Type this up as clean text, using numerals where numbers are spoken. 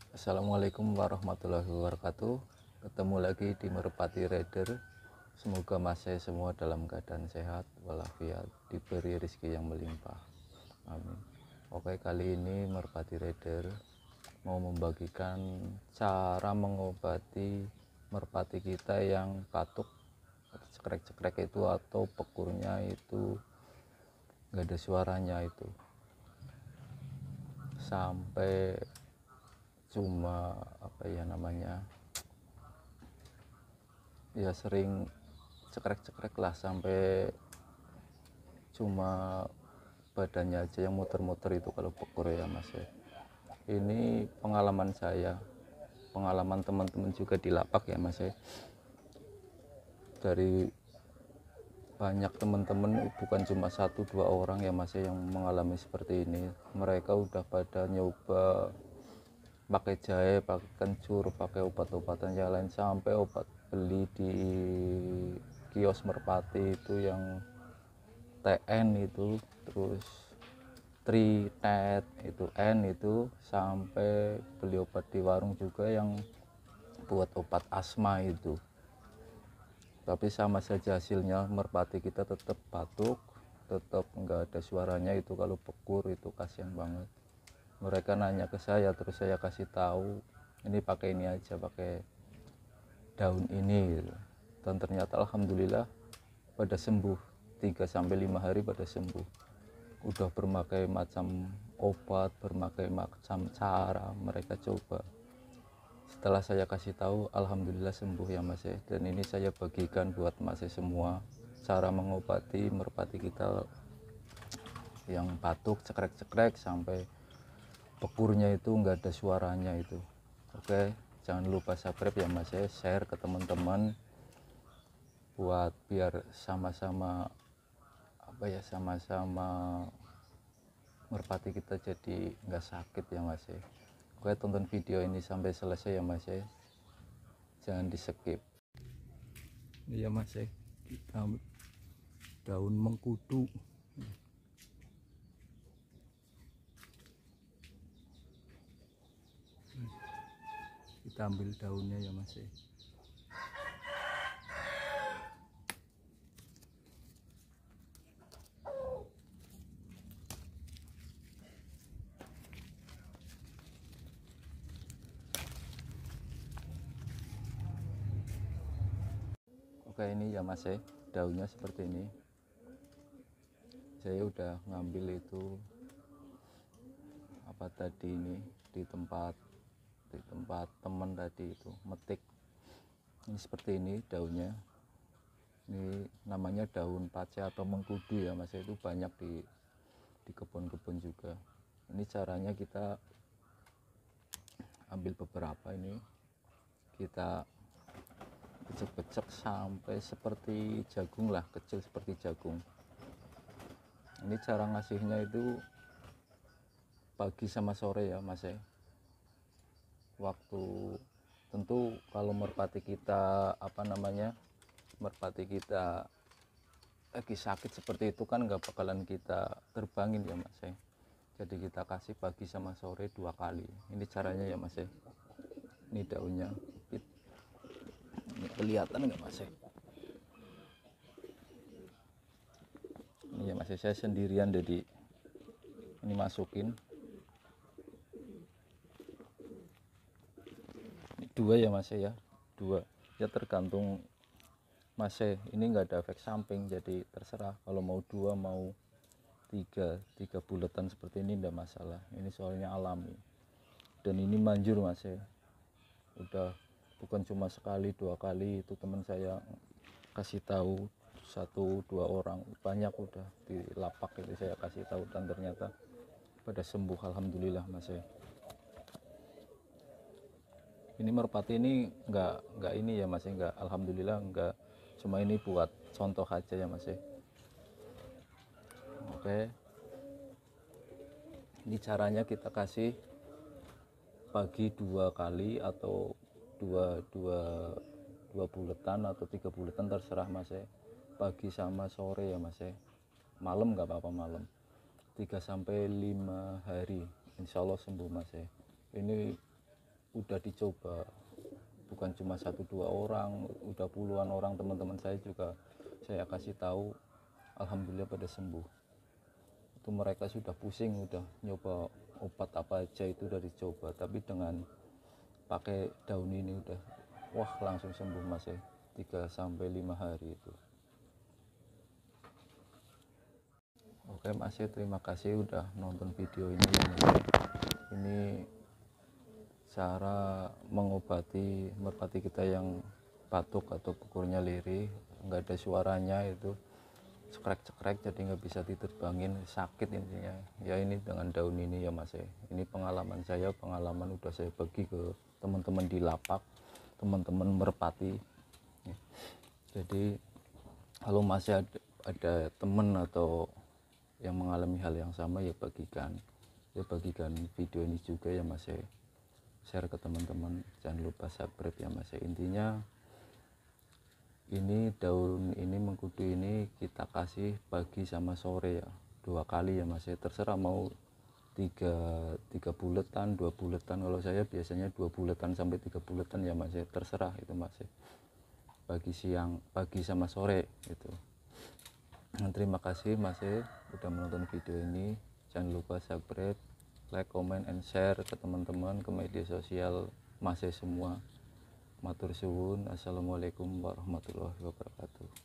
Assalamualaikum warahmatullahi wabarakatuh. Ketemu lagi di Merpati Rider. Semoga mas saya semua dalam keadaan sehat walafiat, diberi rezeki yang melimpah, amin. Oke, kali ini Merpati Rider mau membagikan cara mengobati merpati kita yang batuk, cekrek-cekrek itu, atau pekurnya itu nggak ada suaranya, itu sampai cuma apa ya namanya, ya sering cekrek-cekrek lah, sampai cuma badannya aja yang muter-muter itu kalau pekur ya mas ya. Ini pengalaman saya, pengalaman teman-teman juga di lapak ya mas ya. Dari banyak teman-teman, bukan cuma 1-2 orang ya mas ya yang mengalami seperti ini. Mereka udah pada nyoba pakai jahe, pakai kencur, pakai obat-obatan yang lain, sampai obat beli di kios merpati itu yang TN itu, terus Tritet itu, N itu, sampai beli obat di warung juga yang buat obat asma itu. Tapi sama saja hasilnya, merpati kita tetap batuk, tetap nggak ada suaranya itu kalau pekur. Itu kasihan banget. Mereka nanya ke saya, terus saya kasih tahu ini pakai ini aja, pakai daun ini gitu. Dan ternyata alhamdulillah pada sembuh, 3-5 hari pada sembuh. Udah berbagai macam obat, berbagai macam cara mereka coba. Setelah saya kasih tahu, alhamdulillah sembuh ya mas ya. Dan ini saya bagikan buat mas semua, cara mengobati merpati kita yang batuk, cekrek-cekrek, sampai pekurnya itu nggak ada suaranya itu. Oke, jangan lupa subscribe ya mas ya, share ke teman-teman buat biar sama-sama apa ya, sama-sama merpati kita jadi nggak sakit ya mas ya. Oke, tonton video ini sampai selesai ya mas ya, jangan di skip. Iya mas ya, kita daun mengkudu, kita ambil daunnya ya mas ya. Oke, ini ya mas ya, daunnya seperti ini. Saya udah ngambil itu apa tadi ini di tempat teman tadi itu metik. Ini seperti ini daunnya. Ini namanya daun pace atau mengkudu ya mas, itu banyak di kebun-kebun juga. Ini caranya, kita ambil beberapa, ini kita becek-becek sampai seperti jagung lah, kecil seperti jagung. Ini cara ngasihnya itu pagi sama sore ya mas ya. Waktu tentu kalau merpati kita apa namanya, merpati kita lagi sakit seperti itu kan nggak bakalan kita terbangin ya mas ya. Jadi kita kasih pagi sama sore 2 kali. Ini caranya ya mas ya. Ini daunnya, ini kelihatan nggak mas ya? Ini ya mas ya, saya sendirian jadi ini masukin. Ini 2 ya mas ya, 2 ya, tergantung mas ya. Ini nggak ada efek samping, jadi terserah kalau mau 2 mau 3 bulatan seperti ini enggak masalah. Ini soalnya alami dan ini manjur mas ya. Udah bukan cuma sekali 2 kali, itu teman saya kasih tahu 1-2 orang, banyak udah di lapak itu saya kasih tahu, dan ternyata pada sembuh alhamdulillah mas ya. Ini merpati ini nggak ini ya mas ya, nggak, alhamdulillah nggak, cuma ini buat contoh aja ya mas ya. Oke, ini caranya, kita kasih pagi 2 kali atau dua bulatan atau 3 bulatan, terserah mas ya. Pagi sama sore ya mas ya, malam nggak apa-apa malam. 3 sampai 5 hari insya Allah sembuh Mas ya. Ini udah dicoba, bukan cuma 1-2 orang, udah puluhan orang teman-teman saya juga saya kasih tahu, alhamdulillah pada sembuh. Itu mereka sudah pusing, udah nyoba obat apa aja itu udah dicoba, tapi dengan pakai daun ini udah wah langsung sembuh Mas ya. 3 sampai 5 hari itu. Oke Mas ya, terima kasih udah nonton video ini ya, Mas ya. Ini cara mengobati merpati kita yang batuk atau pukurnya lirih, nggak ada suaranya, itu cekrek-cekrek jadi nggak bisa diterbangin, sakit intinya ya. Ini dengan daun ini ya Mas ya. Ini pengalaman saya, pengalaman udah saya bagi ke teman-teman di lapak, teman-teman merpati ya. Jadi kalau masih ada teman atau yang mengalami hal yang sama ya bagikan video ini juga ya Mas ya, share ke teman-teman, jangan lupa subscribe ya Mas ya. Intinya ini daun ini mengkudu ini kita kasih pagi sama sore ya, 2 kali ya Mas ya, terserah mau 3 buletan 2 buletan. Kalau saya biasanya 2 buletan sampai 3 buletan ya Mas ya, terserah itu Mas ya, pagi sama sore itu. Terima kasih Mas ya udah menonton video ini, jangan lupa subscribe, like, comment, and share ke teman-teman, ke media sosial Mas ya semua. Matur suwun. Assalamualaikum warahmatullahi wabarakatuh.